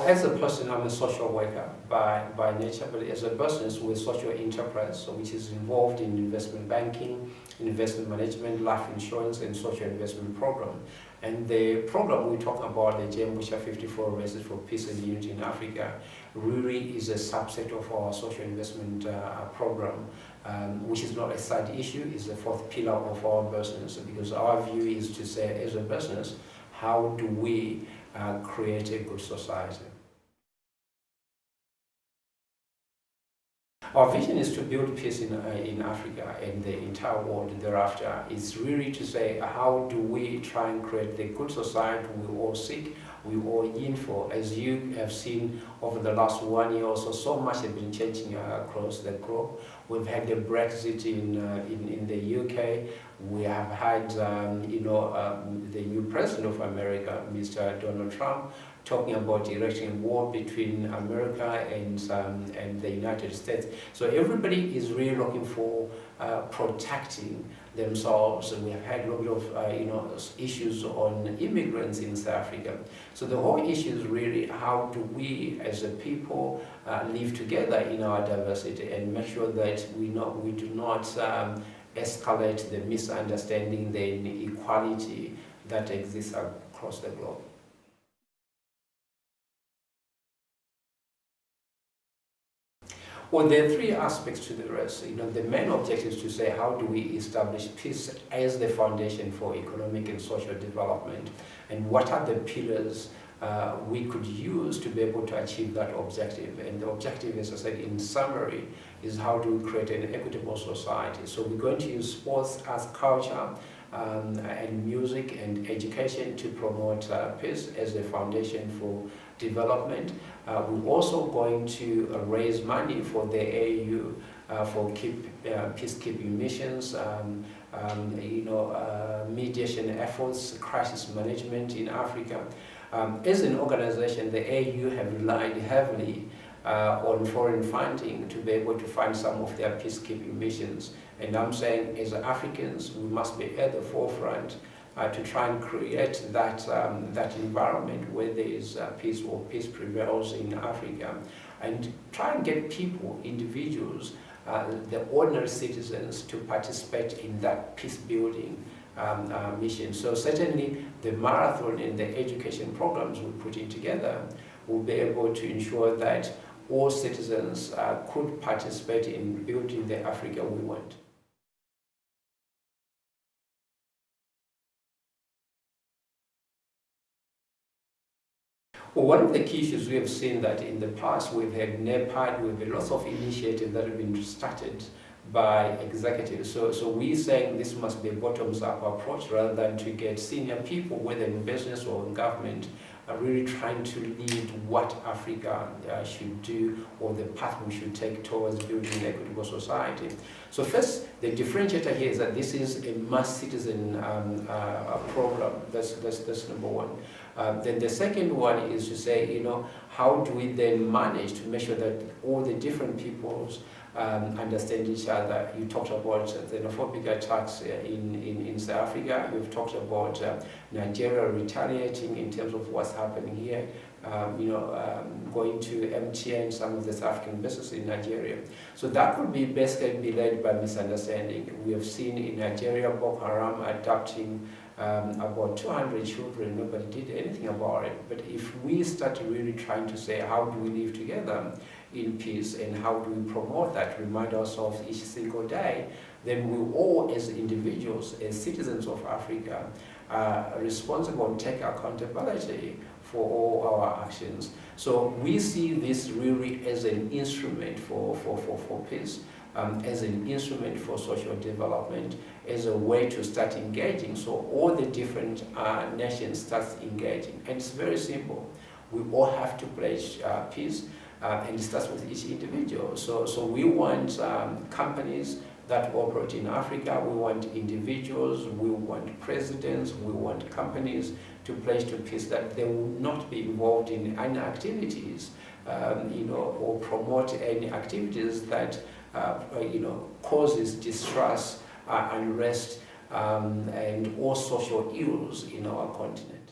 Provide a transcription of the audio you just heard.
As a person, I'm a social worker by nature, but as a business with social enterprise, which is involved in investment banking, investment management, life insurance, and social investment program. And the program we talk about, the JM Busha 54 Races for Peace and Unity in Africa, really is a subset of our social investment program, which is not a side issue, is the fourth pillar of our business, because our view is to say, as a business, how do we create a good society? Our vision is to build peace in Africa and the entire world thereafter. It's really to say, how do we try and create the good society we all seek, we all yearn for. As you have seen over the last 1 year or so, so much has been changing across the globe. We've had the Brexit in the UK. We have had, the new president of America, Mr. Donald Trump, talking about erecting war between America and the United States. So everybody is really looking for protecting themselves. And we have had a lot of issues on immigrants in South Africa. So the whole issue is really, how do we as a people live together in our diversity and make sure that we do not escalate the misunderstanding, the inequality that exists across the globe. Well, there are three aspects to the rest. The main objective is to say, how do we establish peace as the foundation for economic and social development, and what are the pillars we could use to be able to achieve that objective. And the objective, as I said, in summary, is how do we create an equitable society. So we're going to use sports, arts, culture, and music and education to promote peace as the foundation for development. We're also going to raise money for the AU for peacekeeping missions, mediation efforts, crisis management in Africa. As an organization, the AU have relied heavily on foreign funding to be able to fund some of their peacekeeping missions. And I'm saying, as Africans, we must be at the forefront to try and create that environment where there is peace, or peace prevails in Africa, and try and get people, individuals, the ordinary citizens, to participate in that peace building mission. So certainly the marathon and the education programs we're putting together will be able to ensure that all citizens could participate in building the Africa we want. Well, one of the key issues we have seen that in the past we've had NEPAD, we've had lots of initiatives that have been started by executives. So we're saying this must be a bottoms-up approach rather than to get senior people, whether in business or in government, really trying to lead what Africa should do, or the path we should take towards building an equitable society. So first, the differentiator here is that this is a mass citizen program. That's number one. Then the second one is to say, how do we then manage to make sure that all the different peoples understand each other. You talked about the xenophobic attacks in South Africa. You've talked about Nigeria retaliating in terms of what's happening here. Going to MTN, some of the South African businesses in Nigeria. So that could be basically be led by misunderstanding. We have seen in Nigeria Boko Haram adopting about 200 children. Nobody did anything about it. But if we start really trying to say, how do we live together in peace, and how do we promote that, remind ourselves each single day, then we all, as individuals, as citizens of Africa, are responsible and take accountability for all our actions. So we see this really as an instrument for peace, as an instrument for social development, as a way to start engaging. So all the different nations start engaging. And it's very simple. We all have to pledge peace, and it starts with each individual. So we want companies that operate in Africa, we want individuals, we want presidents, we want companies to pledge to peace that they will not be involved in any activities, or promote any activities that, causes distrust, unrest, and all social ills in our continent.